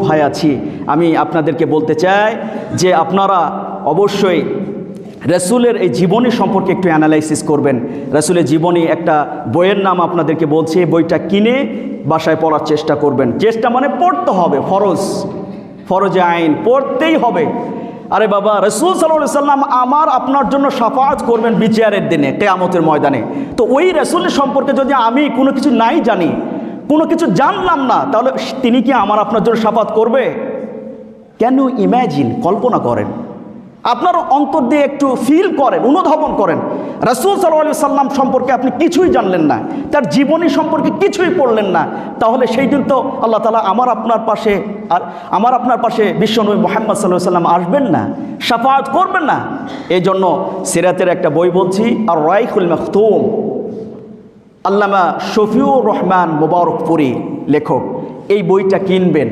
ভাই আছি, আমি আপনাদেরকে বলতে চাই যে আপনারা অবশ্যই রসুলের এই জীবনী সম্পর্কে একটু অ্যানালাইসিস করবেন। রসুলের জীবনী একটা বইয়ের নাম আপনাদেরকে বলছি, বইটা কিনে বাসায় পড়ার চেষ্টা করবেন। চেষ্টা মানে পড়তে হবে, ফরজে আইন পড়তেই হবে। আরে বাবা, রসুল সাল্লাল্লাহু আলাইহি সাল্লাম আমার আপনার জন্য শাফাআত করবেন বিচারের দিনে, কিয়ামতের ময়দানে। তো ওই রসুলের সম্পর্কে যদি আমি কোনো কিছু নাই জানি, কোনো কিছু জানলাম না, তাহলে তিনি কি আমার আপনার জন্য শাফাত করবে? ক্যান ইউ ইম্যাজিন, কল্পনা করেন, আপনার অন্তর দিয়ে একটু ফিল করেন, অনুধাবন করেন। রাসূল সাল্লাল্লাহু আলাইহি সাল্লাম সম্পর্কে আপনি কিছুই জানলেন না, তার জীবনী সম্পর্কে কিছুই পড়লেন না, তাহলে সেই দিন তো আল্লাহ তাআলা আমার আপনার পাশে বিশ্বনবী মুহাম্মদ সাল্লাল্লাহু আলাইহি সাল্লাম আসবেন না, শাফাআত করবেন না। এই জন্য সিরাতের একটা বই বলছি, আর রাইহুল মাখতুম, আল্লামা শফিউর রহমান মুবারকপুরী লেখক। এই বইটা কিনবেন।